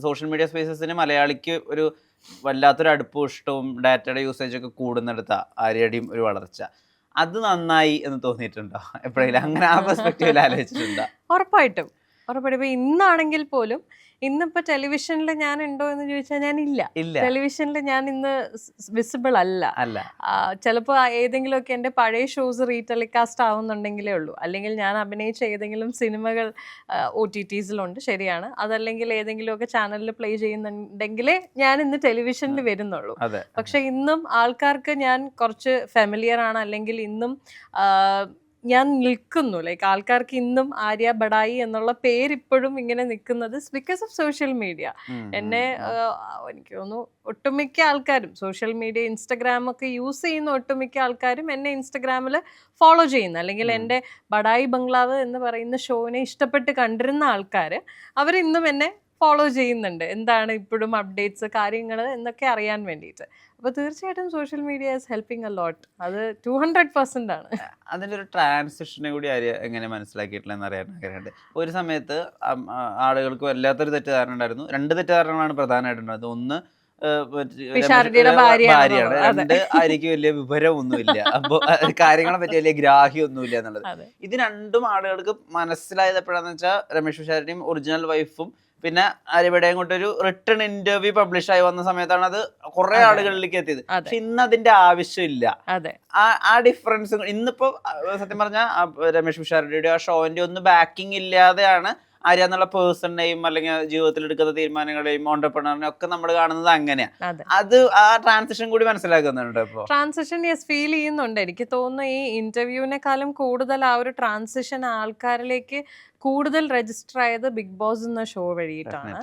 Social media സ്പേസസിന് മലയാളിക്ക് ഒരു വല്ലാത്തൊരു അടുപ്പവും ഇഷ്ടവും ഡാറ്റയുടെ യൂസേജ് ഒക്കെ കൂടുന്നിടത്ത ആര്യയുടെയും ഒരു വളർച്ച. അത് നന്നായി എന്ന് തോന്നിയിട്ടുണ്ടോ എപ്പോഴെങ്കിലും? അങ്ങനെ ആ പെർസ്പെക്റ്റീവിൽ ആലോചിച്ചിട്ടുണ്ടോ? ഉറപ്പായിട്ടും ഉറപ്പായിട്ടും. ഇപ്പൊ ഇന്നാണെങ്കിൽ പോലും ഇന്നിപ്പോ ടെലിവിഷനിൽ ഞാൻ ഉണ്ടോ എന്ന് ചോദിച്ചാൽ ഞാൻ ഇല്ല. ടെലിവിഷനിൽ ഞാൻ ഇന്ന് വിസിബിൾ അല്ല. ചിലപ്പോ ഏതെങ്കിലുമൊക്കെ എൻ്റെ പഴയ ഷോസ് റീടെലികാസ്റ്റ് ആവുന്നുണ്ടെങ്കിലേ ഉള്ളൂ. അല്ലെങ്കിൽ ഞാൻ അഭിനയിച്ച ഏതെങ്കിലും സിനിമകൾ OTTസിലുണ്ട്, ശരിയാണ്. അതല്ലെങ്കിൽ ഏതെങ്കിലുമൊക്കെ ചാനലിൽ പ്ലേ ചെയ്യുന്നുണ്ടെങ്കിലേ ഞാൻ ഇന്ന് ടെലിവിഷനിൽ വരുന്നുള്ളൂ. പക്ഷെ ഇന്നും ആൾക്കാർക്ക് ഞാൻ കുറച്ച് ഫെമിലിയർ ആണ്, അല്ലെങ്കിൽ ഇന്നും ഞാൻ നിൽക്കുന്നു, ലൈക്ക് ആൾക്കാർക്ക് ഇന്നും ആര്യ ബഡായി എന്നുള്ള പേര് ഇപ്പോഴും ഇങ്ങനെ നിൽക്കുന്നത് ബിക്കോസ് ഓഫ് സോഷ്യൽ മീഡിയ. എന്നെ എനിക്ക് തോന്നുന്നു ഒട്ടുമിക്ക ആൾക്കാരും സോഷ്യൽ മീഡിയ ഇൻസ്റ്റഗ്രാം ഒക്കെ യൂസ് ചെയ്യുന്ന ഒട്ടുമിക്ക ആൾക്കാരും എന്നെ ഇൻസ്റ്റഗ്രാമിൽ ഫോളോ ചെയ്യുന്ന, അല്ലെങ്കിൽ എൻ്റെ ബഡായി ബംഗ്ലാവ് എന്ന് പറയുന്ന ഷോനെ ഇഷ്ടപ്പെട്ട് കണ്ടിരുന്ന ആൾക്കാർ അവരിന്നും എന്നെ ഫോളോ ചെയ്യുന്നുണ്ട്. എന്താണ് ഇപ്പോഴും അപ്ഡേറ്റ്സ് കാര്യങ്ങൾ എന്നൊക്കെ അറിയാൻ വേണ്ടിയിട്ട്. അപ്പോൾ തീർച്ചയായിട്ടും social media is helping a lot. അത് 200% ആണ്. അതിൻ്റെ ഒരു ട്രാൻസിഷനെ കൂടി എങ്ങനെ മനസ്സിലാക്കിയിട്ടില്ലെന്ന് അറിയാൻ ആഗ്രഹമുണ്ട്. ഒരു സമയത്ത് ആളുകൾക്ക് വല്ലാത്തൊരു തെറ്റിദ്ധാരണ ഉണ്ടായിരുന്നു. 2 തെറ്റിദ്ധാരണകളാണ് പ്രധാനമായിട്ടുണ്ടായിരുന്നത്. ഒന്ന് ഭാര്യയാണ്, 2 ആര്യക്ക് വലിയ വിവരമൊന്നുമില്ല, അപ്പോൾ കാര്യങ്ങളെ പറ്റി വലിയ ഗ്രാഹ്യമൊന്നുമില്ല എന്നുള്ളത്. ഇത് രണ്ടും ആളുകൾക്ക് മനസ്സിലായത് എപ്പോഴാന്ന് വെച്ചാൽ രമേഷ് പിഷാരടിയും ഒറിജിനൽ വൈഫും പിന്നെ ആര്യയുടെയും കൊണ്ടൊരു റിട്ടേൺ ഇന്റർവ്യൂ പബ്ലിഷ് ആയി വന്ന സമയത്താണ് അത് കുറെ ആളുകളിലേക്ക് എത്തിയത്. പക്ഷെ ഇന്ന് അതിന്റെ ആവശ്യമില്ല. ആ ഡിഫറൻസ് ഇന്നിപ്പോ സത്യം പറഞ്ഞാൽ രമേഷ് പിഷാരടിയുടെ ആ ഷോന്റെ ഒന്നും ബാക്കിംഗ് ഇല്ലാതെയാണ് ആര്യ എന്നുള്ള പേഴ്സണിനെയും അല്ലെങ്കിൽ ജീവിതത്തിൽ എടുക്കുന്ന തീരുമാനങ്ങളെയും ഓണ്ടർപ്രണറിനെയും ഒക്കെ നമ്മൾ കാണുന്നത് അങ്ങനെയാ. അത് ആ ട്രാൻസിഷൻ കൂടി മനസ്സിലാക്കുന്നുണ്ട്. ഇപ്പോൾ ട്രാൻസിഷൻ ഫീൽ ചെയ്യുന്നുണ്ട്. എനിക്ക് തോന്നുന്നു ഈ ഇന്റർവ്യൂവിനെക്കാളും കൂടുതൽ ആ ഒരു ട്രാൻസിഷൻ ആൾക്കാരിലേക്ക് കൂടുതൽ രജിസ്റ്റർ ആയത് ബിഗ് ബോസ് എന്ന ഷോ വഴിയിട്ടാണ്.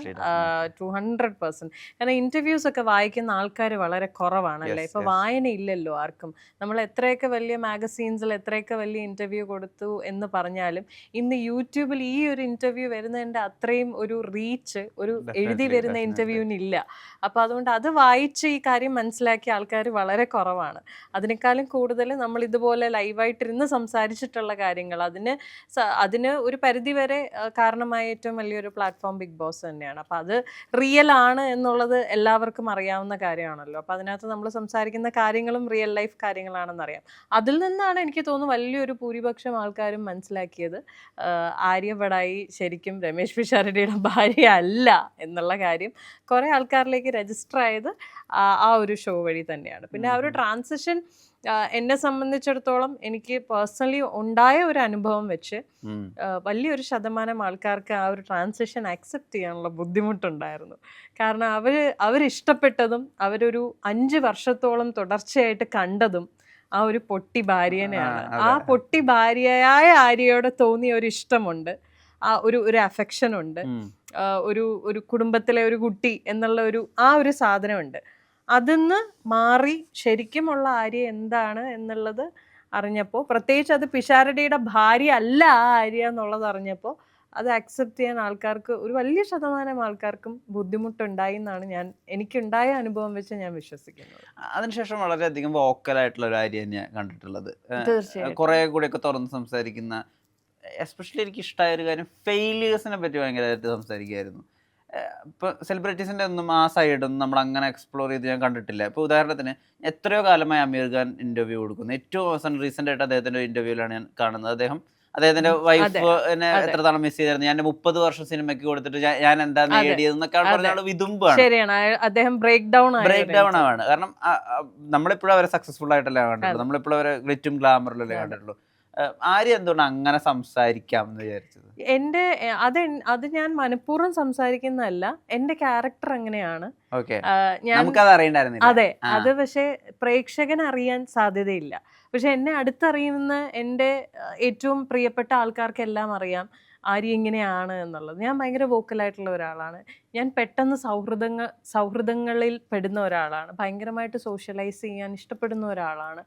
200%. കാരണം ഇന്റർവ്യൂസ് ഒക്കെ വായിക്കുന്ന ആൾക്കാർ വളരെ കുറവാണല്ലേ. ഇപ്പൊ വായന ഇല്ലല്ലോ ആർക്കും. നമ്മൾ എത്രയൊക്കെ വലിയ മാഗസീൻസിൽ എത്രയൊക്കെ വലിയ ഇന്റർവ്യൂ കൊടുത്തു എന്ന് പറഞ്ഞാലും ഇന്ന് യൂട്യൂബിൽ ഈ ഒരു ഇന്റർവ്യൂ വരുന്നതിന്റെ അത്രയും ഒരു റീച്ച് ഒരു എഴുതി വരുന്ന ഇന്റർവ്യൂവിനില്ല. അപ്പൊ അതുകൊണ്ട് അത് വായിച്ച് ഈ കാര്യം മനസ്സിലാക്കിയ ആൾക്കാർ വളരെ കുറവാണ്. അതിനേക്കാളും കൂടുതൽ നമ്മൾ ഇതുപോലെ ലൈവായിട്ടിരുന്ന് സംസാരിച്ചിട്ടുള്ള കാര്യങ്ങൾ അതിന് ഒരു പരിധി വരെ കാരണമായ ഏറ്റവും വലിയൊരു പ്ലാറ്റ്ഫോം ബിഗ് ബോസ് തന്നെയാണ്. അപ്പം അത് റിയൽ ആണ് എന്നുള്ളത് എല്ലാവർക്കും അറിയാവുന്ന കാര്യമാണല്ലോ. അപ്പം അതിനകത്ത് നമ്മൾ സംസാരിക്കുന്ന കാര്യങ്ങളും റിയൽ ലൈഫ് കാര്യങ്ങളാണെന്നറിയാം. അതിൽ നിന്നാണ് എനിക്ക് തോന്നുന്നു വലിയൊരു ഭൂരിപക്ഷം ആൾക്കാരും മനസ്സിലാക്കിയത് ആര്യ ബഡായി ശരിക്കും രമേഷ് പിഷാരടിയുടെ ഭാര്യ അല്ല എന്നുള്ള കാര്യം കുറേ ആൾക്കാരിലേക്ക് രജിസ്റ്റർ ആയത് ആ ഒരു ഷോ വഴി തന്നെയാണ്. പിന്നെ ആ ഒരു ട്രാൻസിഷൻ എന്നെ സംബന്ധിച്ചിടത്തോളം എനിക്ക് പേഴ്സണലി ഉണ്ടായ ഒരു അനുഭവം വെച്ച് വലിയൊരു ശതമാനം ആൾക്കാർക്ക് ആ ഒരു ട്രാൻസിഷൻ അക്സെപ്റ്റ് ചെയ്യാനുള്ള ബുദ്ധിമുട്ടുണ്ടായിരുന്നു. കാരണം അവരിഷ്ടപ്പെട്ടതും അവരൊരു 5 വർഷത്തോളം തുടർച്ചയായിട്ട് കണ്ടതും ആ ഒരു പൊട്ടി ഭാര്യനെയാണ്. ആ പൊട്ടി ഭാര്യയായ ആര്യയോട് തോന്നിയ ഒരു ഇഷ്ടമുണ്ട്, ആ ഒരു അഫെക്ഷൻ ഉണ്ട്, ഒരു കുടുംബത്തിലെ ഒരു കുട്ടി എന്നുള്ള ആ ഒരു സാധനമുണ്ട്. അതിന്ന് മാറി ശരിക്കുമുള്ള ആര്യ എന്താണ് എന്നുള്ളത് അറിഞ്ഞപ്പോൾ, പ്രത്യേകിച്ച് അത് പിഷാരടിയുടെ ഭാര്യ അല്ല ആ ആര്യ എന്നുള്ളത് അറിഞ്ഞപ്പോൾ അത് അക്സെപ്റ്റ് ചെയ്യാൻ ആൾക്കാർക്ക് ഒരു വലിയ ശതമാനം ആൾക്കാർക്കും ബുദ്ധിമുട്ടുണ്ടായി എന്നാണ് എനിക്കുണ്ടായ അനുഭവം വെച്ച് ഞാൻ വിശ്വസിക്കുന്നത്. അതിനുശേഷം വളരെയധികം വോക്കലായിട്ടുള്ള ഒരു ആര്യ തന്നെയാണ് കണ്ടിട്ടുള്ളത്. കുറെ കൂടെയൊക്കെ തുറന്ന് സംസാരിക്കുന്ന, എസ്പെഷ്യലി എനിക്ക് ഇഷ്ടമായ ഒരു കാര്യം ഫെയിലിയേഴ്സിനെ പറ്റി ഭയങ്കരമായിട്ട് സംസാരിക്കുമായിരുന്നു. ഇപ്പോൾ സെലിബ്രിറ്റീസിൻ്റെ ഒന്നും ആ സൈഡൊന്നും നമ്മൾ അങ്ങനെ എക്സ്പ്ലോർ ചെയ്ത് ഞാൻ കണ്ടിട്ടില്ല. ഇപ്പോൾ ഉദാഹരണത്തിന് എത്രയോ കാലമായി അമീർ ഖാൻ ഇൻ്റർവ്യൂ കൊടുക്കുന്നു. ഏറ്റവും അവസാനം റീസെൻ്റ് ആയിട്ട് അദ്ദേഹത്തിൻ്റെ ഇൻ്റർവ്യൂവിലാണ് ഞാൻ കാണുന്നത്. അദ്ദേഹത്തിൻ്റെ വൈഫ് എന്നെ എത്ര തവണ മിസ് ചെയ്തായിരുന്നു, ഞാൻ 30 വർഷം സിനിമയ്ക്ക് കൊടുത്തിട്ട് ഞാൻ എന്താ നേടിയതെന്നൊക്കെ പറഞ്ഞ വിതുമ്പാണ്, ബ്രേക്ക് ഡൗൺ ആണ്. കാരണം നമ്മളിപ്പോഴും അവരെ സക്സസ്ഫുൾ ആയിട്ടല്ലേ കണ്ടിട്ടുള്ളൂ, നമ്മളിപ്പോഴും അവരെ ഗ്ലിറ്റും ഗ്ലാമറിലല്ലേ കണ്ടിട്ടുള്ളൂ. ആര്യ എന്തുകൊണ്ട് അങ്ങനെ സംസാരിക്കാം എന്ന് വിചാരിച്ചത്? അത് ഞാൻ മനഃപൂർവ്വം സംസാരിക്കുന്നതല്ല, എന്റെ ക്യാരക്ടർ അങ്ങനെയാണ്. അതെ, അത് പക്ഷെ പ്രേക്ഷകന് അറിയാൻ സാധ്യതയില്ല. പക്ഷെ എന്നെ അടുത്തറിയുന്ന എൻ്റെ ഏറ്റവും പ്രിയപ്പെട്ട ആൾക്കാർക്കെല്ലാം അറിയാം ആര്യ ഇങ്ങനെയാണ് എന്നുള്ളത്. ഞാൻ ഭയങ്കര വോക്കലായിട്ടുള്ള ഒരാളാണ്. ഞാൻ പെട്ടെന്ന് സൗഹൃദങ്ങളിൽ പെടുന്ന ഒരാളാണ്. ഭയങ്കരമായിട്ട് സോഷ്യലൈസ് ചെയ്യാൻ ഇഷ്ടപ്പെടുന്ന ഒരാളാണ്.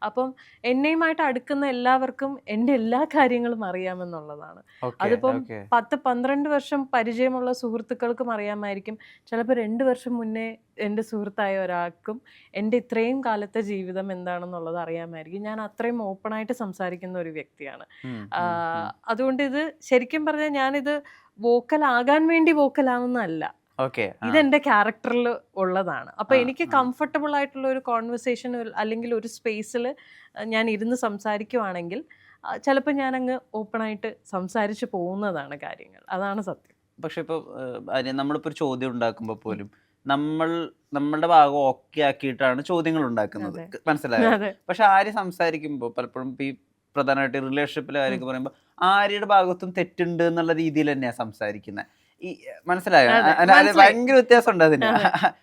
അപ്പം എന്നെയുമായിട്ട് അടുക്കുന്ന എല്ലാവർക്കും എൻ്റെ എല്ലാ കാര്യങ്ങളും അറിയാമെന്നുള്ളതാണ്. അതിപ്പം 10-12 വർഷം പരിചയമുള്ള സുഹൃത്തുക്കൾക്കും അറിയാമായിരിക്കും. ചിലപ്പോൾ 2 വർഷം മുന്നേ എൻ്റെ സുഹൃത്തായ ഒരാൾക്കും എൻ്റെ ഇത്രയും കാലത്തെ ജീവിതം എന്താണെന്നുള്ളത് അറിയാമായിരിക്കും. ഞാൻ അത്രയും ഓപ്പണായിട്ട് സംസാരിക്കുന്ന ഒരു വ്യക്തിയാണ്. അതുകൊണ്ട് ഇത് ശരിക്കും പറഞ്ഞാൽ ഞാനിത് വോക്കലാകാൻ വേണ്ടി വോക്കലാവുന്നതല്ല. ഓക്കെ. ഇതെന്റെ ക്യാരക്ടറിൽ ഉള്ളതാണ്. അപ്പൊ എനിക്ക് കംഫർട്ടബിൾ ആയിട്ടുള്ള ഒരു കോൺവെർസേഷൻ അല്ലെങ്കിൽ ഒരു സ്പേസിൽ ഞാൻ ഇരുന്ന് സംസാരിക്കുവാണെങ്കിൽ ചിലപ്പോൾ ഞാൻ അങ്ങ് ഓപ്പൺ ആയിട്ട് സംസാരിച്ച് പോകുന്നതാണ് കാര്യങ്ങൾ. അതാണ് സത്യം. പക്ഷെ ഇപ്പൊ നമ്മളിപ്പോ ഒരു ചോദ്യം ഉണ്ടാക്കുമ്പോ പോലും നമ്മളുടെ ഭാഗം ഓക്കെ ആക്കിയിട്ടാണ് ചോദ്യങ്ങൾ ഉണ്ടാക്കുന്നത്. മനസ്സിലായോ? പക്ഷെ ആര് സംസാരിക്കുമ്പോ പലപ്പോഴും ഈ പ്രധാനമായിട്ട് റിലേഷൻഷിപ്പിലെ കാര്യമൊക്കെ പറയുമ്പോൾ ആര്യയുടെ ഭാഗത്തും തെറ്റുണ്ട് എന്നുള്ള രീതിയിൽ തന്നെയാണ് സംസാരിക്കുന്നത്. ഈ മനസ്സിലായോ? ഭയങ്കര വ്യത്യാസം ഉണ്ട് അതിന്.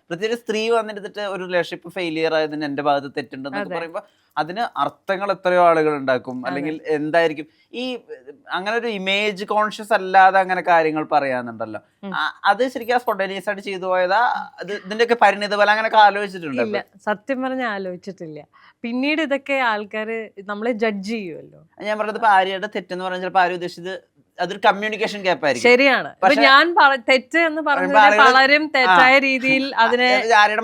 പ്രത്യേകിച്ച് സ്ത്രീ വന്നിട്ട് ഒരു റിലേഷൻഷിപ്പ് ഫെയിലിയർ ആയതിന് എന്റെ ഭാഗത്ത് തെറ്റുണ്ടെന്നൊക്കെ പറയുമ്പോ അതിന് അർത്ഥങ്ങൾ എത്രയോ ആളുകൾ ഉണ്ടാക്കും. അല്ലെങ്കിൽ എന്തായിരിക്കും ഈ അങ്ങനെ ഒരു ഇമേജ് കോൺഷ്യസ് അല്ലാതെ അങ്ങനെ കാര്യങ്ങൾ പറയാന്നുണ്ടല്ലോ. അത് ശരിക്കും സ്പോണ്ടേനിയസ് ആയിട്ട് ചെയ്തു പോയതാ? ഇതിന്റെയൊക്കെ പരിണിത ഫലം അങ്ങനെയൊക്കെ ആലോചിച്ചിട്ടുണ്ട്? ഇല്ല, സത്യം പറഞ്ഞാൽ ആലോചിച്ചിട്ടില്ല. പിന്നീട് ഇതൊക്കെ ആൾക്കാര് നമ്മളെ ജഡ്ജ് ചെയ്യുമല്ലോ. ഞാൻ പറഞ്ഞത് ഇപ്പൊ ആര്യയുടെ തെറ്റെന്ന് പറഞ്ഞാൽ ചിലപ്പോൾ ആരും ഉദ്ദേശിച്ചത് അതൊരു കമ്മ്യൂണിക്കേഷൻ ഗ്യാപ്പ് ആയിരിക്കും. ശരിയാണ്. ഞാൻ തെറ്റ് എന്ന് പറഞ്ഞത് പലരും തെറ്റായ രീതിയിൽ അതിനെ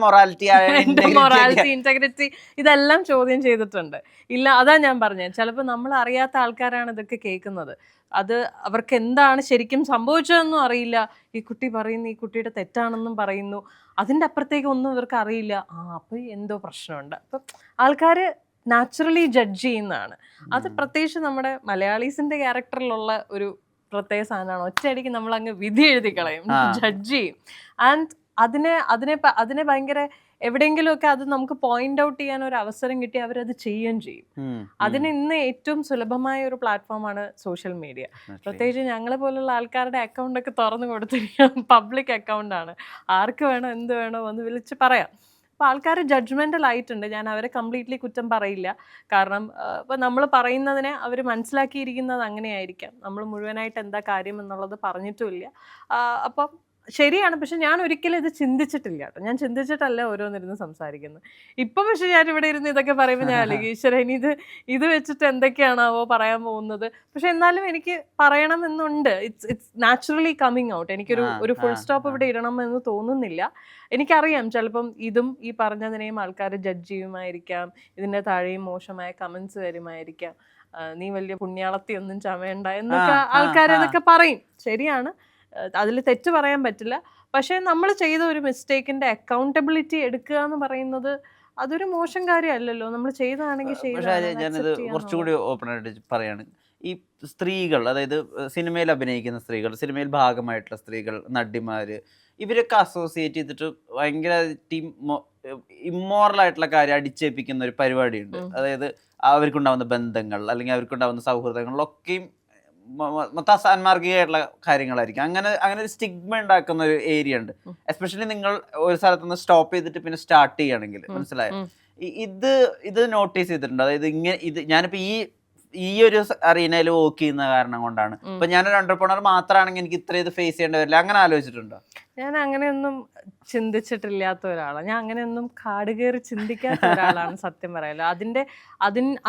മൊറാലിറ്റി ഇന്റഗ്രിറ്റി ഇതെല്ലാം ചോദ്യം ചെയ്തിട്ടുണ്ട്. ഇല്ല, അതാ ഞാൻ പറഞ്ഞത്. ചിലപ്പോൾ നമ്മൾ അറിയാത്ത ആൾക്കാരാണ് ഇതൊക്കെ കേൾക്കുന്നത്. അത് അവർക്ക് എന്താണ് ശരിക്കും സംഭവിച്ചതെന്നും അറിയില്ല. ഈ കുട്ടി പറയുന്നു, ഈ കുട്ടിയുടെ തെറ്റാണെന്നും പറയുന്നു. അതിൻ്റെ അപ്പുറത്തേക്ക് ഒന്നും ഇവർക്ക് അറിയില്ല. അപ്പൊ എന്തോ പ്രശ്നമുണ്ട്. അപ്പം ആൾക്കാർ നാച്ചുറലി ജഡ്ജ് ചെയ്യുന്നതാണ്. അത് പ്രത്യേകിച്ച് നമ്മുടെ മലയാളീസിന്റെ ക്യാരക്ടറിലുള്ള ഒരു പ്രത്യേക സാധനമാണ്. ഒറ്റയടിക്ക് നമ്മൾ അങ്ങ് വിധി എഴുതി കളയും, ജഡ്ജ് ചെയ്യും. ആൻഡ് അതിനെ ഭയങ്കര എവിടെയെങ്കിലുമൊക്കെ അത് നമുക്ക് പോയിന്റ് ഔട്ട് ചെയ്യാൻ ഒരു അവസരം കിട്ടി അവരത് ചെയ്യുകയും ചെയ്യും. അതിന് ഇന്ന് ഏറ്റവും സുലഭമായ ഒരു പ്ലാറ്റ്ഫോമാണ് സോഷ്യൽ മീഡിയ. പ്രത്യേകിച്ച് ഞങ്ങളെ പോലുള്ള ആൾക്കാരുടെ അക്കൗണ്ടൊക്കെ തുറന്നു കൊടുത്തിരിക്കുന്ന പബ്ലിക് അക്കൗണ്ടാണ്. ആർക്ക് വേണോ എന്ത് വേണോ വന്ന് വിളിച്ച് പറയാം. അപ്പോൾ ആൾക്കാർ ജഡ്ജ്മെൻ്റൽ ആയിട്ടുണ്ട്. ഞാൻ അവരെ കംപ്ലീറ്റ്ലി കുറ്റം പറയില്ല. കാരണം ഇപ്പോൾ നമ്മൾ പറയുന്നതിനെ അവർ മനസ്സിലാക്കിയിരിക്കുന്നത് അങ്ങനെയായിരിക്കാം. നമ്മൾ മുഴുവനായിട്ട് എന്താ കാര്യം എന്നുള്ളത് പറഞ്ഞിട്ടുമില്ല. അപ്പം ശരിയാണ്. പക്ഷെ ഞാൻ ഒരിക്കലും ഇത് ചിന്തിച്ചിട്ടില്ല കേട്ടോ. ഞാൻ ചിന്തിച്ചിട്ടല്ല ഓരോന്നിരുന്ന് സംസാരിക്കുന്നത്. ഇപ്പം പക്ഷെ ഞാൻ ഇവിടെ ഇരുന്ന് ഇതൊക്കെ പറയുമ്പോൾ ഞാൻ അല്ലെങ്കിൽ ഈശ്വര ഇനി ഇത് വെച്ചിട്ട് എന്തൊക്കെയാണാവോ പറയാൻ പോകുന്നത്. പക്ഷെ എന്നാലും എനിക്ക് പറയണമെന്നുണ്ട്. It's naturally coming out. എനിക്കൊരു ഫുൾ സ്റ്റോപ്പ് ഇവിടെ ഇടണമെന്ന് തോന്നുന്നില്ല. എനിക്കറിയാം ചിലപ്പം ഇതും ഈ പറഞ്ഞതിനെയും ആൾക്കാർ ജഡ്ജ് ചെയ്യുമായിരിക്കാം. ഇതിൻ്റെ താഴെയും മോശമായ കമൻസ് വരുമായിരിക്കാം. നീ വലിയ പുണ്യാളത്തി ഒന്നും ചമയണ്ട എന്നൊക്കെ ആൾക്കാരതൊക്കെ പറയും. ശരിയാണ്, അതിൽ തെറ്റ് പറയാൻ പറ്റില്ല. പക്ഷേ നമ്മൾ ചെയ്ത ഒരു മിസ്റ്റേക്കിന്റെ അക്കൗണ്ടബിലിറ്റി എടുക്കുക എന്ന് പറയുന്നത് അതൊരു മോശം കാര്യമല്ലല്ലോ. നമ്മൾ ചെയ്തതാണെങ്കിൽ ഞാനത് കുറച്ചുകൂടി ഓപ്പൺ ആയിട്ട് പറയാണ്. ഈ സ്ത്രീകൾ, അതായത് സിനിമയിൽ അഭിനയിക്കുന്ന സ്ത്രീകൾ, സിനിമയിൽ ഭാഗമായിട്ടുള്ള സ്ത്രീകൾ, നടിമാര്, ഇവരൊക്കെ അസോസിയേറ്റ് ചെയ്തിട്ട് ഭയങ്കര ഇമ്മോറൽ ആയിട്ടുള്ള കാര്യം അടിച്ചേൽപ്പിക്കുന്ന ഒരു പരിപാടിയുണ്ട്. അതായത് അവർക്കുണ്ടാവുന്ന ബന്ധങ്ങൾ അല്ലെങ്കിൽ അവർക്കുണ്ടാവുന്ന സൗഹൃദങ്ങളിലൊക്കെയും മൊത്തം അസാൻമാർഗികമായിട്ടുള്ള കാര്യങ്ങളായിരിക്കും. അങ്ങനെ ഒരു സ്റ്റിഗ്മ ഉണ്ടാക്കുന്ന ഒരു ഏരിയ ഉണ്ട്. എസ്പെഷ്യലി നിങ്ങൾ ഒരു സ്ഥലത്തുനിന്ന് സ്റ്റോപ്പ് ചെയ്തിട്ട് പിന്നെ സ്റ്റാർട്ട് ചെയ്യുകയാണെങ്കിൽ, മനസ്സിലായോ? ഇത് നോട്ടീസ് ചെയ്തിട്ടുണ്ട്. അതായത് ഞാനിപ്പോ ഈ ഒരു അറീനയിൽ വർക്ക് ചെയ്യുന്ന കാരണം കൊണ്ടാണ്. ഇപ്പൊ ഞാനൊരു എന്റർപ്രണർ മാത്രമാണെങ്കിൽ എനിക്ക് ഇത്ര ഇത് ഫേസ് ചെയ്യേണ്ടി വരില്ല. അങ്ങനെ ആലോചിച്ചിട്ടുണ്ടോ? ഞാൻ അങ്ങനെയൊന്നും ചിന്തിച്ചിട്ടില്ലാത്ത ഒരാളാണ്. ഞാൻ അങ്ങനെയൊന്നും കാട് കയറി ചിന്തിക്കാത്ത ഒരാളാണ് സത്യം പറയാലോ.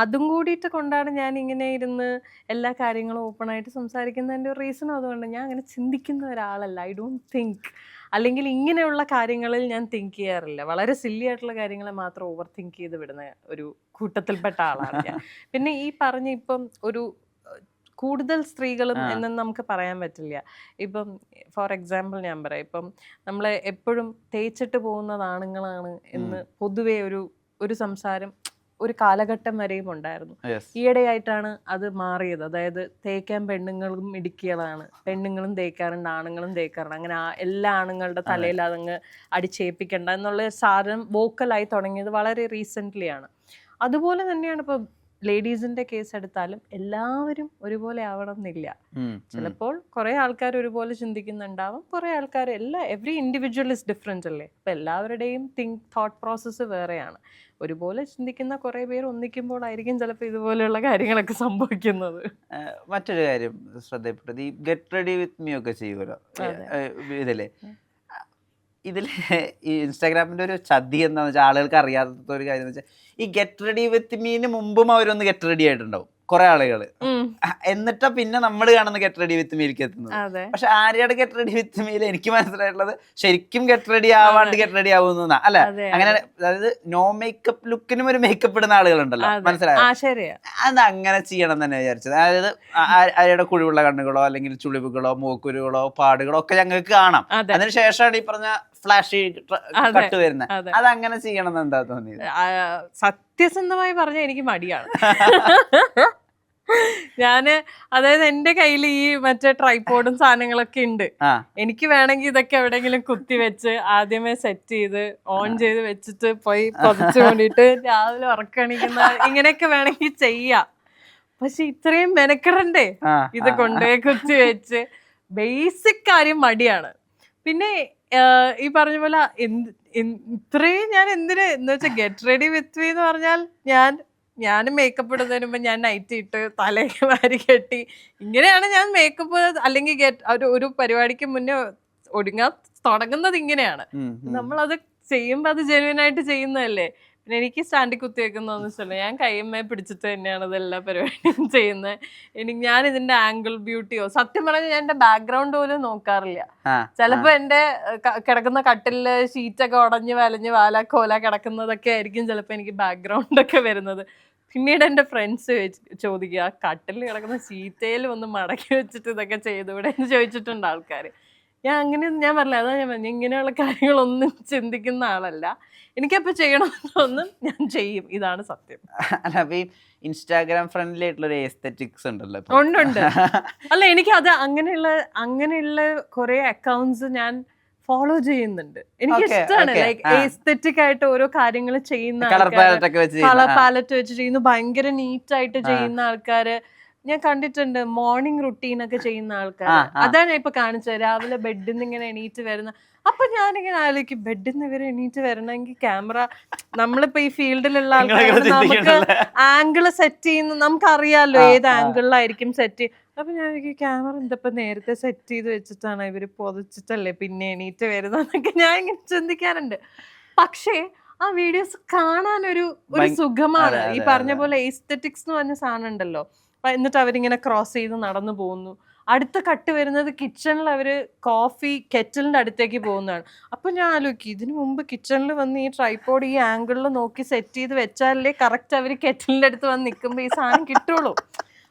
അതും കൂടിയിട്ട് കൊണ്ടാണ് ഞാൻ ഇങ്ങനെ ഇരുന്ന് എല്ലാ കാര്യങ്ങളും ഓപ്പൺ ആയിട്ട് സംസാരിക്കുന്നതിൻ്റെ ഒരു റീസണും അതുകൊണ്ട്. ഞാൻ അങ്ങനെ ചിന്തിക്കുന്ന ഒരാളല്ല. ഐ ഡോണ്ട് തിങ്ക്, അല്ലെങ്കിൽ ഇങ്ങനെയുള്ള കാര്യങ്ങളിൽ ഞാൻ തിങ്ക് ചെയ്യാറില്ല. വളരെ സില്ലി ആയിട്ടുള്ള കാര്യങ്ങളെ മാത്രം ഓവർ തിങ്ക് ചെയ്ത് വിടുന്ന ഒരു കൂട്ടത്തിൽപ്പെട്ട ആളാണ് ഞാൻ. പിന്നെ ഈ ഇപ്പം ഒരു കൂടുതൽ സ്ത്രീകളും എന്നൊന്നും നമുക്ക് പറയാൻ പറ്റില്ല. ഇപ്പം ഫോർ എക്സാമ്പിൾ ഞാൻ പറയാം, ഇപ്പം നമ്മൾ എപ്പോഴും തേച്ചിട്ട് പോകുന്നത് ആണുങ്ങളാണ് എന്ന് പൊതുവെ ഒരു സംസാരം ഒരു കാലഘട്ടം വരെയും ഉണ്ടായിരുന്നു. ഈയിടെയായിട്ടാണ് അത് മാറിയത്. അതായത് തേക്കാൻ പെണ്ണുങ്ങളും ഇടുക്കികളാണ്, പെണ്ണുങ്ങളും തേക്കാറുണ്ട്, ആണുങ്ങളും തേക്കാറുണ്ട്. അങ്ങനെ എല്ലാ ആണുങ്ങളുടെ തലയിൽ അതങ്ങ് അടിച്ചേൽപ്പിക്കണ്ട എന്നുള്ള സാധനം വോക്കലായി തുടങ്ങിയത് വളരെ റീസെൻ്റ്ലി ആണ്. അതുപോലെ തന്നെയാണ് ഇപ്പോൾ ലേഡീസിന്റെ കേസ് എടുത്താലും എല്ലാവരും ഒരുപോലെ ആവണം എന്നില്ല. ചിലപ്പോൾ കുറെ ആൾക്കാർ ഒരുപോലെ ചിന്തിക്കുന്നുണ്ടാവും, കുറെ ആൾക്കാർ എവറി ഇൻഡിവിജ്വൽ ഇസ് ഡിഫറെന്റ് അല്ലേ. അപ്പൊ എല്ലാവരുടെയും തോട്ട് പ്രോസസ്സ് വേറെയാണ്. ഒരുപോലെ ചിന്തിക്കുന്ന കുറെ പേർ ഒന്നിക്കുമ്പോഴായിരിക്കും ചിലപ്പോൾ ഇതുപോലെയുള്ള കാര്യങ്ങളൊക്കെ സംഭവിക്കുന്നത്. മറ്റൊരു കാര്യം ശ്രദ്ധപ്പെട്ടത്, ഈ ഗെറ്റ് റെഡി വിത്ത് മീ ഒക്കെ ചെയ്യുമല്ലോ ഇതില് ഈ ഇൻസ്റ്റാഗ്രാമിന്റെ ഒരു ചതി എന്താണെന്ന് വെച്ചാൽ, ആളുകൾക്ക് അറിയാത്ത ഒരു കാര്യം എന്ന് വെച്ചാൽ, ഈ ഗെറ്റ് റെഡി വിത്ത് മീന് മുമ്പും അവരൊന്ന് ഗെറ്റ് റെഡി ആയിട്ടുണ്ടാവും കുറെ ആളുകള്. എന്നിട്ടാ പിന്നെ നമ്മൾ കാണുന്ന ഗെറ്റ് റെഡി വിത്ത് മീലേക്ക് എത്തുന്നത്. പക്ഷെ ആര്യയുടെ ഗെറ്റ് റെഡി വിത്ത് മീൽ എനിക്ക് മനസ്സിലായിട്ടുള്ളത് ശരിക്കും ഗെറ്റ് റെഡി ആവാണ്ട് ഗെറ്റ് റെഡി ആവുന്ന അല്ല, അങ്ങനെ അതായത് നോ മേക്കപ്പ് ലുക്കിനും ഒരു മേക്കപ്പ് ഇടുന്ന ആളുകളുണ്ടല്ലോ, മനസ്സിലായോ? അത് അങ്ങനെ ചെയ്യണം തന്നെ വിചാരിച്ചത്. അതായത് ആര്യയുടെ കുഴിവുള്ള കണ്ണുകളോ അല്ലെങ്കിൽ ചുളിവുകളോ മൂക്കുരുകളോ പാടുകളോ ഒക്കെ ഞങ്ങൾക്ക് കാണാം. അതിനുശേഷമാണ് ഈ പറഞ്ഞ ഫ്ലാഷി കട്ട് വരുന്നത്. അത് അങ്ങനെ ചെയ്യണം എന്ന് എന്താ തോന്നിയത്? സത്യസന്ധമായി പറഞ്ഞാൽ എനിക്ക് മടിയാണ്. ഞാന് അതായത് എന്റെ കയ്യിൽ ഈ മറ്റേ ട്രൈപോഡും സാധനങ്ങളൊക്കെ ഉണ്ട്. എനിക്ക് വേണമെങ്കിൽ ഇതൊക്കെ എവിടെയെങ്കിലും കുത്തി വെച്ച് ആദ്യമേ സെറ്റ് ചെയ്ത് ഓൺ ചെയ്ത് വെച്ചിട്ട് പോയി പൊതിച്ചു കൊണ്ടിട്ട് രാവിലെ ഉറക്കണിക്കുന്ന ഇങ്ങനെയൊക്കെ വേണമെങ്കിൽ ചെയ്യാം. പക്ഷെ ഇത്രയും മെനക്കെടണ്ടേ ഇത് കൊണ്ടുപോയി കുത്തി വെച്ച്? ബേസിക് കാര്യം മടിയാണ്. പിന്നെ ഈ പറഞ്ഞ പോലെ ഇത്രയും ഞാൻ എന്തിന് എന്ന് വെച്ചാൽ ഗെറ്റ് റെഡി വിത്ത് മീ എന്ന് പറഞ്ഞാൽ ഞാൻ മേക്കപ്പ് ഇടുന്നതിന് മുമ്പ് ഞാൻ നൈറ്റ് ഇട്ട് തലയൊക്കെ വാരി കെട്ടി ഇങ്ങനെയാണ് ഞാൻ മേക്കപ്പ് അല്ലെങ്കിൽ ഒരു പരിപാടിക്ക് മുന്നേ ഒരുങ്ങാൻ തുടങ്ങുന്നത്. ഇങ്ങനെയാണ് നമ്മളത് ചെയ്യുമ്പോൾ അത് ജെന്യുവനായിട്ട് ചെയ്യുന്നതല്ലേ. പിന്നെ എനിക്ക് സ്റ്റാൻഡിൽ കുത്തി വെക്കുന്നതെന്ന് വെച്ചാൽ ഞാൻ കയ്യമ്മയെ പിടിച്ചിട്ട് തന്നെയാണ് അതെല്ലാ പരിപാടിയും ചെയ്യുന്നത്. ഞാൻ ഇതിന്റെ ആംഗിൾ ബ്യൂട്ടിയോ സത്യം പറഞ്ഞാൽ ഞാൻ എന്റെ ബാക്ക്ഗ്രൗണ്ട് പോലും നോക്കാറില്ല. ചിലപ്പോ എന്റെ കിടക്കുന്ന കട്ടില് ഷീറ്റൊക്കെ ഉടഞ്ഞ് വലഞ്ഞ് കോല കിടക്കുന്നതൊക്കെ ആയിരിക്കും ചിലപ്പോ എനിക്ക് ബാക്ക്ഗ്രൗണ്ട് ഒക്കെ വരുന്നത്. പിന്നീട് എന്റെ ഫ്രണ്ട്സ് ചോദിക്കുക കട്ടിൽ കിടക്കുന്ന ഷീറ്റയിൽ ഒന്ന് മടക്കി വെച്ചിട്ട് ഇതൊക്കെ ചെയ്തുകൂടെ എന്ന് ചോദിച്ചിട്ടുണ്ട് ആൾക്കാർ. ഞാൻ പറഞ്ഞില്ല, അതാ ഞാൻ പറഞ്ഞു ഇങ്ങനെയുള്ള കാര്യങ്ങളൊന്നും ചിന്തിക്കുന്ന ആളല്ല. എനിക്കപ്പോ ചെയ്യണമെന്നൊന്നും ഞാൻ ചെയ്യും, ഇതാണ് സത്യം. അല്ല, അപ്പൊ ഈ ഇൻസ്റ്റാഗ്രാം ഫ്രണ്ട്ലി ആയിട്ടുള്ള ഒരു എസ്തെറ്റിക്സ് ഉണ്ടല്ലോ. ഉണ്ട്. അല്ല, എനിക്ക് അത് അങ്ങനെയുള്ള കുറെ അക്കൗണ്ട്സ് ഞാൻ ഫോളോ ചെയ്യുന്നുണ്ട്. എനിക്ക് ഇഷ്ടമാണ് ലൈക്ക് എസ്തെറ്റിക് ആയിട്ട് ഓരോ കാര്യങ്ങൾ ചെയ്യുന്ന കളർ പാലറ്റ് വെച്ച് ചെയ്യുന്നു, ഭയങ്കര നീറ്റ് ആയിട്ട് ചെയ്യുന്ന ആൾക്കാര് ഞാൻ കണ്ടിട്ടുണ്ട്. മോർണിംഗ് റുട്ടീൻ ഒക്കെ ചെയ്യുന്ന ആൾക്കാർ. അതാണ് ഞാൻ ഇപ്പൊ കാണിച്ചത്. രാവിലെ ബെഡിൽ നിന്ന് ഇങ്ങനെ എണീറ്റ് വരുന്ന. അപ്പൊ ഞാനിങ്ങനെ ആലോചിക്കും, ബെഡിൽ നിന്ന് ഇവര് എണീറ്റ് വരണമെങ്കിൽ ക്യാമറ നമ്മളിപ്പോ ഈ ഫീൽഡിലുള്ള ആൾക്കാർ നമുക്ക് ആംഗിള് സെറ്റ് ചെയ്യുന്ന നമുക്കറിയാലോ ഏത് ആംഗിളിലായിരിക്കും സെറ്റ്. അപ്പൊ ഞാൻ ക്യാമറ എന്തപ്പോ നേരത്തെ സെറ്റ് ചെയ്ത് വെച്ചിട്ടാണ് ഇവര് പൊതിച്ചിട്ടല്ലേ പിന്നെ എണീറ്റ് വരുന്നതൊക്കെ ഞാൻ ഇങ്ങനെ ചിന്തിക്കാറുണ്ട്. പക്ഷേ ആ വീഡിയോസ് കാണാനൊരു സുഖമാണ്. ഈ പറഞ്ഞ പോലെ എസ്തെറ്റിക്സ് എന്ന് പറഞ്ഞ സാധനം ഉണ്ടല്ലോ. എന്നിട്ട് അവരിങ്ങനെ ക്രോസ് ചെയ്ത് നടന്നു പോകുന്നു. അടുത്ത കട്ട് വരുന്നത് കിച്ചണിൽ അവര് കോഫി കെറ്റിലിന്റെ അടുത്തേക്ക് പോകുന്നതാണ്. അപ്പൊ ഞാൻ ആലോചിക്കും, ഇതിനു മുമ്പ് കിച്ചണിൽ വന്ന് ഈ ട്രൈപോഡ് ഈ ആംഗിളിൽ നോക്കി സെറ്റ് ചെയ്ത് വെച്ചാലേ കറക്റ്റ് അവര് കെറ്റിലിന്റെ അടുത്ത് വന്ന് നിൽക്കുമ്പോ ഈ സാധനം കിട്ടുള്ളൂ.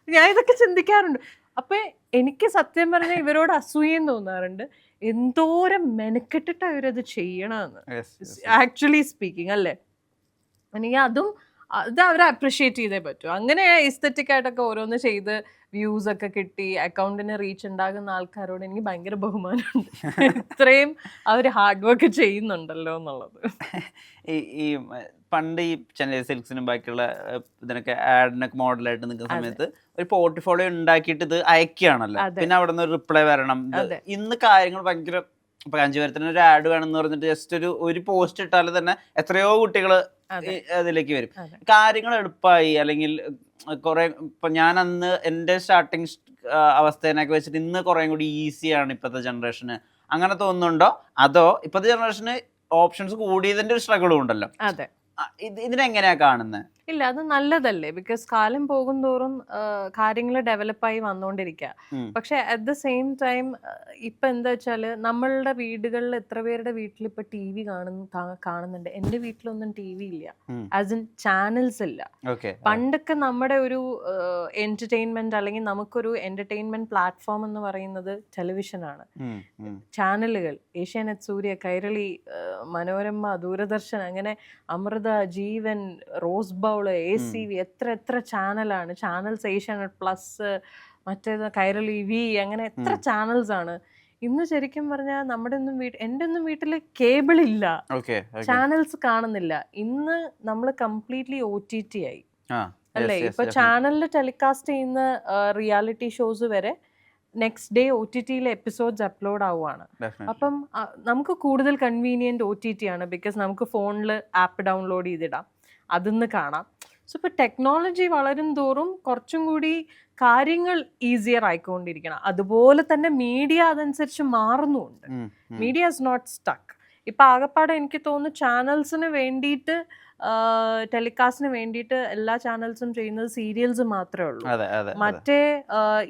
ഞാൻ ഇതൊക്കെ ചിന്തിക്കാറുണ്ട്. അപ്പൊ എനിക്ക് സത്യം പറഞ്ഞാൽ ഇവരോട് അസൂയം തോന്നാറുണ്ട്. എന്തോരം മെനക്കെട്ടിട്ട് അവരത് ചെയ്യണമെന്ന് ആക്ച്വലി സ്പീക്കിംഗ് അല്ലേ. എനിക്ക് അത് അവർ അപ്രിഷിയേറ്റ് ചെയ്തേ പറ്റൂ. അങ്ങനെ എസ്തെറ്റിക് ആയിട്ടൊക്കെ ഓരോന്ന് ചെയ്ത് വ്യൂസ് ഒക്കെ കിട്ടി അക്കൗണ്ടിന് റീച്ച് ഉണ്ടാകുന്ന ആൾക്കാരോട് എനിക്ക് ഭയങ്കര ബഹുമാനമുണ്ട്. ഇത്രയും അവർ ഹാർഡ് വർക്ക് ചെയ്യുന്നുണ്ടല്ലോ എന്നുള്ളത്. ഈ പണ്ട് ഈ ചെന്നൈ സിൽക്സിനും ബാക്കിയുള്ള ഇതിനൊക്കെ ആഡിനൊക്കെ മോഡലായിട്ട് നിൽക്കുന്ന സമയത്ത് ഒരു പോർട്ട്ഫോളിയോ ഉണ്ടാക്കിയിട്ട് ഇത് അയക്കുകയാണല്ലോ. പിന്നെ അവിടെ നിന്ന് ഒരു റിപ്ലൈ വരണം. ഇന്ന് കാര്യങ്ങൾ ഭയങ്കര ഇപ്പൊ കാഞ്ചീപുരത്തിന് ഒരു ആഡ് വേണമെന്ന് പറഞ്ഞിട്ട് ജസ്റ്റ് ഒരു പോസ്റ്റ് ഇട്ടാൽ തന്നെ എത്രയോ കുട്ടികൾ അതിലേക്ക് വരും. കാര്യങ്ങൾ എളുപ്പമായി. അല്ലെങ്കിൽ കുറെ ഇപ്പൊ ഞാൻ അന്ന് എന്റെ സ്റ്റാർട്ടിങ് അവസ്ഥേനൊക്കെ വെച്ചിട്ട് ഇന്ന് കുറെ കൂടി ഈസിയാണ് ഇപ്പോഴത്തെ ജനറേഷന്. അങ്ങനെ തോന്നുന്നുണ്ടോ? അതോ ഇപ്പോഴത്തെ ജനറേഷന് ഓപ്ഷൻസ് കൂടിയതിന്റെ ഒരു സ്ട്രഗിളും ഉണ്ടല്ലോ. ഇതിനെങ്ങനെയാ കാണുന്നത്? ഇല്ല, അത് നല്ലതല്ലേ. ബിക്കോസ് കാലം പോകും തോറും കാര്യങ്ങൾ ഡെവലപ്പായി വന്നുകൊണ്ടിരിക്കുക. പക്ഷെ അറ്റ് ദ സെയിം ടൈം ഇപ്പൊ എന്താ വെച്ചാല് നമ്മളുടെ വീടുകളിൽ എത്ര പേരുടെ വീട്ടിൽ ഇപ്പൊ ടി വി കാണുന്നുണ്ട്? എന്റെ വീട്ടിലൊന്നും ടി വി ഇല്ല, ആസ് ഇൻ ചാനൽസ് ഇല്ല. പണ്ടൊക്കെ നമ്മുടെ ഒരു എന്റർടൈൻമെന്റ് അല്ലെങ്കിൽ നമുക്കൊരു എന്റർടൈൻമെന്റ് പ്ലാറ്റ്ഫോം എന്ന് പറയുന്നത് ടെലിവിഷനാണ്. ചാനലുകൾ ഏഷ്യാനെറ്റ്, സൂര്യ, കൈരളി, മനോരമ, ദൂരദർശൻ, അങ്ങനെ അമൃത, ജീവൻ, റോസ് ബൗൾ, ACV, എത്ര ചാനലാണ്. ചാനൽസ് ഏഷ്യാനെറ്റ് പ്ലസ്, മറ്റേത് കൈരളി വി, അങ്ങനെ എത്ര ചാനൽസ് ആണ്. ഇന്ന് ശരിക്കും പറഞ്ഞാൽ എൻ്റെ ഒന്നും വീട്ടിൽ കേബിൾ ഇല്ല, ചാനൽസ് കാണുന്നില്ല. ഇന്ന് നമ്മൾ കംപ്ലീറ്റ്ലി OTT ആയി അല്ലേ. ഇപ്പൊ ചാനലിൽ ടെലികാസ്റ്റ് ചെയ്യുന്ന റിയാലിറ്റി ഷോസ് വരെ next day OTT episodes upload ആവുകയാണ്. അപ്പം നമുക്ക് കൂടുതൽ കൺവീനിയൻറ്റ് OTT ആണ്. ബിക്കോസ് നമുക്ക് ഫോണിൽ ആപ്പ് ഡൗൺലോഡ് ചെയ്തിടാം, അതിന്ന് കാണാം. സോ ഇപ്പോൾ ടെക്നോളജി വളരും തോറും കുറച്ചും കൂടി കാര്യങ്ങൾ ഈസിയർ ആയിക്കൊണ്ടിരിക്കണം. അതുപോലെ തന്നെ മീഡിയ അതനുസരിച്ച് മാറുന്നുമുണ്ട്. Media is not stuck. ഇപ്പൊ ആകപ്പാടെ എനിക്ക് തോന്നുന്നു ചാനൽസിന് വേണ്ടിയിട്ട് ടെലികാസ്റ്റിന് വേണ്ടിയിട്ട് എല്ലാ ചാനൽസും ചെയ്യുന്നത് സീരിയൽസ് മാത്രമേ ഉള്ളൂ. അതെ അതെ മറ്റേ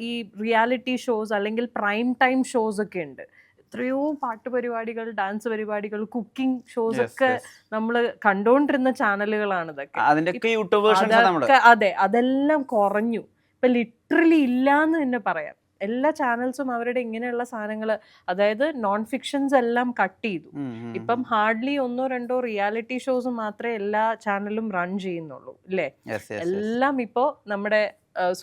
ഈ റിയാലിറ്റി ഷോസ് അല്ലെങ്കിൽ പ്രൈം ടൈം ഷോസ് ഒക്കെ ഉണ്ട്. എത്രയോ പാട്ട് പരിപാടികൾ, ഡാൻസ് പരിപാടികൾ, കുക്കിംഗ് ഷോസ് ഒക്കെ നമ്മൾ കണ്ടുകൊണ്ടിരുന്ന ചാനലുകളാണ് ഇതൊക്കെ. അതിന്റെയൊക്കെ യൂട്യൂബ് വേർഷൻസ് നമ്മള് അതൊക്കെ അതെ, അതെല്ലാം കുറഞ്ഞു. ഇപ്പൊ ലിറ്ററലി ഇല്ലാന്ന് തന്നെ പറയാം. എല്ലാ ചാനൽസും അവരുടെ ഇങ്ങനെയുള്ള സാധനങ്ങൾ, അതായത് നോൺ ഫിക്ഷൻസ് എല്ലാം കട്ട് ചെയ്തു. ഇപ്പം ഹാർഡ്ലി 1-2 റിയാലിറ്റി ഷോസ് മാത്രമേ എല്ലാ ചാനലും റൺ ചെയ്യുന്നുള്ളൂ അല്ലേ. എല്ലാം ഇപ്പോൾ നമ്മുടെ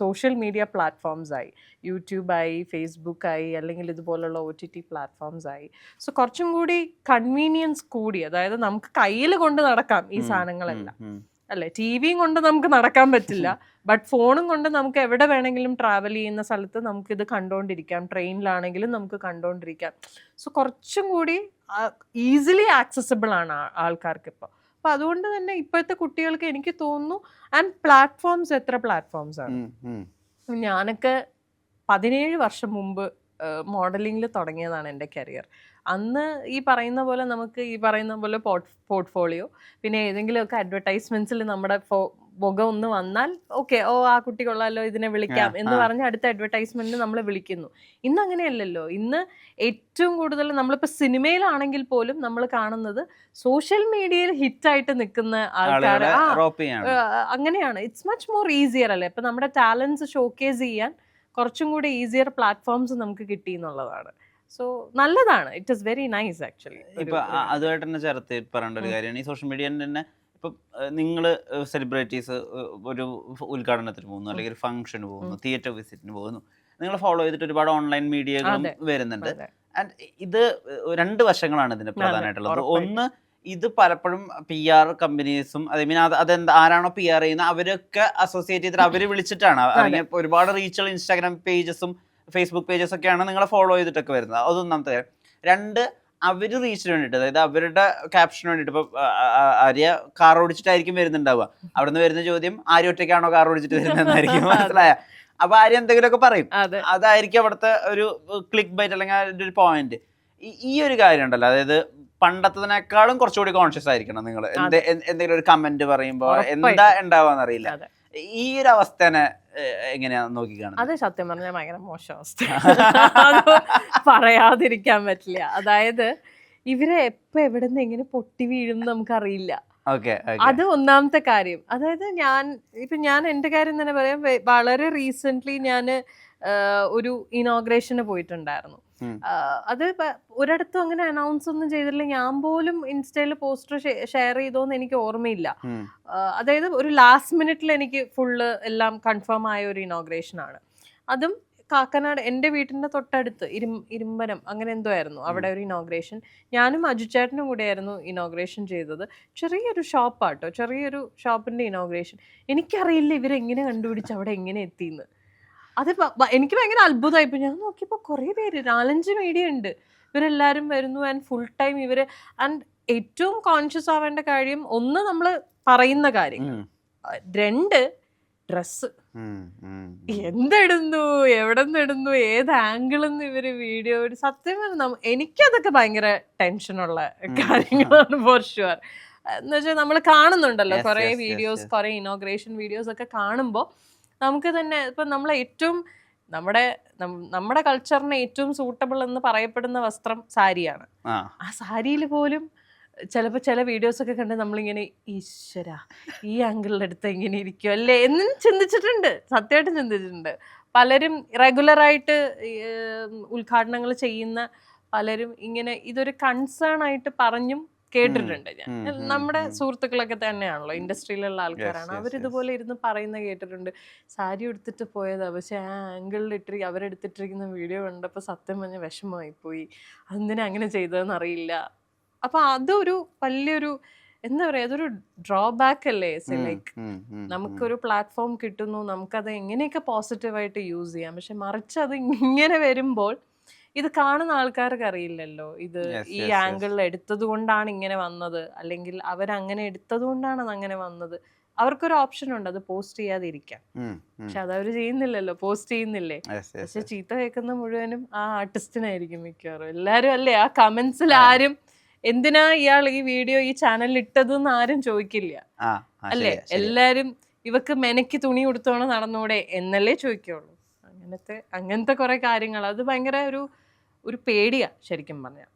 സോഷ്യൽ മീഡിയ പ്ലാറ്റ്ഫോംസ് ആയി, യൂട്യൂബായി, ഫേസ്ബുക്കായി, അല്ലെങ്കിൽ ഇതുപോലുള്ള OTT പ്ലാറ്റ്ഫോംസ് ആയി. സോ കുറച്ചും കൂടി കൺവീനിയൻസ് കൂടി, അതായത് നമുക്ക് കയ്യിൽ കൊണ്ട് നടക്കാം ഈ സാധനങ്ങളെല്ലാം അല്ലേ. ടിവിയും കൊണ്ട് നമുക്ക് നടക്കാൻ പറ്റില്ല, ബട്ട് ഫോണും കൊണ്ട് നമുക്ക് എവിടെ വേണമെങ്കിലും ട്രാവൽ ചെയ്യുന്ന സ്ഥലത്ത് നമുക്കിത് കണ്ടുകൊണ്ടിരിക്കാം. ട്രെയിനിലാണെങ്കിലും നമുക്ക് കണ്ടുകൊണ്ടിരിക്കാം. സോ കുറച്ചും കൂടി ഈസിലി ആക്സസിബിൾ ആണ് ആൾക്കാർക്ക് ഇപ്പോൾ. അപ്പം അതുകൊണ്ട് തന്നെ ഇപ്പോഴത്തെ കുട്ടികൾക്ക് എനിക്ക് തോന്നുന്നു, ആൻഡ് പ്ലാറ്റ്ഫോംസ്, എത്ര പ്ലാറ്റ്ഫോംസ് ആണ്. ഞാനൊക്കെ 17 വർഷം മുമ്പ് മോഡലിംഗിൽ തുടങ്ങിയതാണ് എൻ്റെ കരിയർ. അന്ന് ഈ പറയുന്ന പോലെ നമുക്ക് ഈ പറയുന്ന പോലെ പോർട്ട്ഫോളിയോ, പിന്നെ ഏതെങ്കിലുമൊക്കെ അഡ്വർടൈസ്മെന്റ്സിൽ നമ്മുടെ മുഖം ഒന്ന് വന്നാൽ ഓക്കെ, ഓ ആ കുട്ടി കൊള്ളാലോ, ഇതിനെ വിളിക്കാം എന്ന് പറഞ്ഞ് അടുത്ത അഡ്വർടൈസ്മെന്റിന് നമ്മൾ വിളിക്കുന്നു. ഇന്ന് അങ്ങനെയല്ലല്ലോ. ഇന്ന് ഏറ്റവും കൂടുതൽ നമ്മളിപ്പോൾ സിനിമയിലാണെങ്കിൽ പോലും നമ്മൾ കാണുന്നത് സോഷ്യൽ മീഡിയയിൽ ഹിറ്റായിട്ട് നിൽക്കുന്ന ആൾക്കാർ അങ്ങനെയാണ്. ഇറ്റ്സ് മച്ച് മോർ ഈസിയർ അല്ലേ. ഇപ്പം നമ്മുടെ ടാലൻസ് ഷോക്കേസ് ചെയ്യാൻ കുറച്ചും കൂടി ഈസിയർ പ്ലാറ്റ്ഫോംസ് നമുക്ക് കിട്ടി എന്നുള്ളതാണ്. സോ നല്ലതാണ്. It is very nice actually. ഇപ്പൊ അതുമായിട്ട് തന്നെ ചേർത്ത് പറയേണ്ട ഒരു കാര്യമാണ് ഈ സോഷ്യൽ മീഡിയ തന്നെ. ഇപ്പം നിങ്ങള് സെലിബ്രിറ്റീസ് ഒരു ഉദ്ഘാടനത്തിന് പോകുന്നു, അല്ലെങ്കിൽ ഒരു ഫംഗ്ഷന് പോകുന്നു, തിയേറ്റർ വിസിറ്റിന് പോകുന്നു, നിങ്ങൾ ഫോളോ ചെയ്തിട്ട് ഒരുപാട് ഓൺലൈൻ മീഡിയകളും വരുന്നുണ്ട്. ആൻഡ് ഇത് 2 വശങ്ങളാണ് ഇതിന് പ്രധാനമായിട്ടുള്ളത്. ഒന്ന്, ഇത് പലപ്പോഴും PR കമ്പനീസും അതെന്താ ആരാണോ PR ചെയ്യുന്ന അവരൊക്കെ അസോസിയേറ്റ് ചെയ്തിട്ട് അവര് വിളിച്ചിട്ടാണ്. അല്ലെങ്കിൽ ഒരുപാട് റീച്ചുള്ള ഇൻസ്റ്റാഗ്രാം പേജസും ഫേസ്ബുക്ക് പേജസ് ഒക്കെയാണ് നിങ്ങളെ ഫോളോ ചെയ്തിട്ടൊക്കെ വരുന്നത്. അതൊന്നാമത്തെ കാര്യം. 2, അവര് റീച്ചിന് വേണ്ടിയിട്ട്, അതായത് അവരുടെ ക്യാപ്ഷന് വേണ്ടിയിട്ട്. ഇപ്പൊ ആര്യ കാർ ഓടിച്ചിട്ടായിരിക്കും വരുന്നുണ്ടാവുക. അവിടെ നിന്ന് വരുന്ന ചോദ്യം, ആര്യ ഒറ്റയ്ക്കാണോ കാർ ഓടിച്ചിട്ട് വരുന്നതെന്നായിരിക്കും. മനസ്സിലായ? അപ്പൊ ആര്യ എന്തെങ്കിലുമൊക്കെ പറയും, അതായിരിക്കും അവിടുത്തെ ഒരു ക്ലിക്ക് ബൈറ്റ് അല്ലെങ്കിൽ അതിന്റെ ഒരു പോയിന്റ്. ഈ ഒരു കാര്യം ഉണ്ടല്ലോ, അതായത് പണ്ടത്തതിനേക്കാളും കുറച്ചുകൂടി കോൺഷ്യസ് ആയിരിക്കണം നിങ്ങൾ. എന്തെങ്കിലും ഒരു കമന്റ് പറയുമ്പോ എന്താ ഉണ്ടാവാന്നറിയില്ല. ഈ ഒരു അവസ്ഥനെ എങ്ങനെയാ നോക്കി കാണുന്നത്? അത് സത്യം പറഞ്ഞാൽ ഭയങ്കര മോശം അവസ്ഥ, പറയാതിരിക്കാൻ പറ്റില്ല. അതായത് ഇവരെ എപ്പോ എവിടെ നിന്ന് എങ്ങനെ പൊട്ടി വീഴും നമുക്കറിയില്ല. അത് ഒന്നാമത്തെ കാര്യം. അതായത് ഞാൻ എൻ്റെ കാര്യം തന്നെ പറയാം. വളരെ റീസെന്റ് ഞാൻ ഒരു ഇനോഗ്രേഷന് പോയിട്ടുണ്ടായിരുന്നു. അത് ഒരിടത്തും അങ്ങനെ അനൗൺസ് ഒന്നും ചെയ്തില്ല. ഞാൻ പോലും ഇൻസ്റ്റയിൽ പോസ്റ്റർ ഷെയർ ചെയ്തോന്ന് എനിക്ക് ഓർമ്മയില്ല. അതായത് ഒരു ലാസ്റ്റ് മിനിറ്റിൽ എനിക്ക് ഫുള്ള് എല്ലാം കൺഫേം ആയ ഒരു ഇനോഗ്രേഷൻ ആണ്. അതും കാക്കനാട്, എൻ്റെ വീട്ടിൻ്റെ തൊട്ടടുത്ത് ഇരുമ്പനം അങ്ങനെ എന്തോ ആയിരുന്നു അവിടെ ഒരു ഇനോഗ്രേഷൻ. ഞാനും അജുചേട്ടനും കൂടെ ആയിരുന്നു ഇനോഗ്രേഷൻ ചെയ്തത്. ചെറിയൊരു ഷോപ്പാട്ടോ, ചെറിയൊരു ഷോപ്പിൻ്റെ ഇനോഗ്രേഷൻ. എനിക്കറിയില്ല ഇവരെങ്ങനെ കണ്ടുപിടിച്ച് അവിടെ എങ്ങനെ എത്തിയെന്ന്. അത് എനിക്ക് ഭയങ്കര അത്ഭുതമായിപ്പോൾ. ഞാൻ നോക്കിയപ്പോൾ കുറേ പേര്, 4-5 മീഡിയ ഉണ്ട്. ഇവരെല്ലാവരും വരുന്നു ആൻഡ് ഫുൾ ടൈം ഇവർ. ആൻഡ് ഏറ്റവും കോൺഷ്യസ് ആവേണ്ട കാര്യം, ഒന്ന് നമ്മൾ പറയുന്ന കാര്യങ്ങൾ, 2 ഡ്രസ്സ് എന്തിടുന്നു, എവിടെ നിന്ന് ഇടുന്നു, ഏത് ആംഗിളിൽ നിന്ന് ഇവര് വീഡിയോ. സത്യം പറഞ്ഞാൽ എനിക്കതൊക്കെ ഭയങ്കര ടെൻഷനുള്ള കാര്യങ്ങളാണ് ഫോർ ഷുവർ. എന്ന് വെച്ചാൽ നമ്മൾ കാണുന്നുണ്ടല്ലോ കുറെ വീഡിയോസ്, കുറെ ഇനോഗ്രേഷൻ വീഡിയോസ് ഒക്കെ കാണുമ്പോൾ നമുക്ക് തന്നെ ഇപ്പം നമ്മൾ ഏറ്റവും നമ്മുടെ കൾച്ചറിന് ഏറ്റവും സൂട്ടബിൾ എന്ന് പറയപ്പെടുന്ന വസ്ത്രം സാരിയാണ്. ആ സാരിയിൽ പോലും ചിലപ്പോൾ ചില വീഡിയോസ് ഒക്കെ കണ്ട് നമ്മളിങ്ങനെ ഈശ്വര ഈ ആംഗിളിൻ്റെ അടുത്ത് എങ്ങനെ ഇരിക്കും അല്ലേ എന്ന് ചിന്തിച്ചിട്ടുണ്ട്. സത്യമായിട്ടും ചിന്തിച്ചിട്ടുണ്ട്. പലരും റെഗുലറായിട്ട് ഉദ്ഘാടനങ്ങൾ ചെയ്യുന്ന പലരും ഇങ്ങനെ ഇതൊരു കൺസേൺ ആയിട്ട് പറഞ്ഞും കേട്ടിട്ടുണ്ട്. ഞാൻ നമ്മുടെ സുഹൃത്തുക്കളൊക്കെ തന്നെയാണല്ലോ, ഇൻഡസ്ട്രിയിലുള്ള ആൾക്കാരാണ്. അവരിതുപോലെ ഇരുന്ന് പറയുന്ന കേട്ടിട്ടുണ്ട്. സാരി എടുത്തിട്ട് പോയതാ, പക്ഷെ ആ ആംഗിളിൽ അവരെടുത്തിട്ടിരിക്കുന്ന വീഡിയോ കണ്ടപ്പോൾ സത്യം പറഞ്ഞ വിഷമമായി പോയി. അതെന്തിനാ അങ്ങനെ ചെയ്തതെന്ന് അറിയില്ല. അപ്പൊ അതൊരു വലിയൊരു എന്താ പറയാ, അതൊരു ഡ്രോബാക്ക് അല്ലേ. ലൈക്ക് നമുക്കൊരു പ്ലാറ്റ്ഫോം കിട്ടുന്നു, നമുക്കത് എങ്ങനെയൊക്കെ പോസിറ്റീവായിട്ട് യൂസ് ചെയ്യാം. പക്ഷെ മറിച്ച് അത് ഇങ്ങനെ വരുമ്പോൾ ഇത് കാണുന്ന ആൾക്കാർക്ക് അറിയില്ലല്ലോ ഇത് ഈ ആംഗിളിൽ എടുത്തത് കൊണ്ടാണ് ഇങ്ങനെ വന്നത്, അല്ലെങ്കിൽ അവരങ്ങനെ എടുത്തത് കൊണ്ടാണ് അത് അങ്ങനെ വന്നത്. അവർക്കൊരു ഓപ്ഷൻ ഉണ്ട്, അത് പോസ്റ്റ് ചെയ്യാതിരിക്കാം. പക്ഷെ അതവര് ചെയ്യുന്നില്ലല്ലോ, പോസ്റ്റ് ചെയ്യുന്നില്ലേ. പക്ഷെ ചീത്ത കേൾക്കുന്ന മുഴുവനും ആ ആർട്ടിസ്റ്റിനായിരിക്കും മിക്കവാറും. എല്ലാരും അല്ലേ ആ കമന്റ്സിൽ ആരും എന്തിനാ ഇയാൾ ഈ വീഡിയോ ഈ ചാനലിൽ ഇട്ടതെന്ന് ആരും ചോദിക്കില്ല, ആ അല്ലേ? എല്ലാരും ഇവക്ക് മെനക്ക് തുണി ഉടുത്തോണം നടന്നൂടെ എന്നല്ലേ ചോദിക്കുള്ളൂ. അങ്ങനത്തെ കുറെ കാര്യങ്ങൾ, അത് ഭയങ്കര ഒരു പേടിയാ ശരിക്കും പറഞ്ഞാൽ.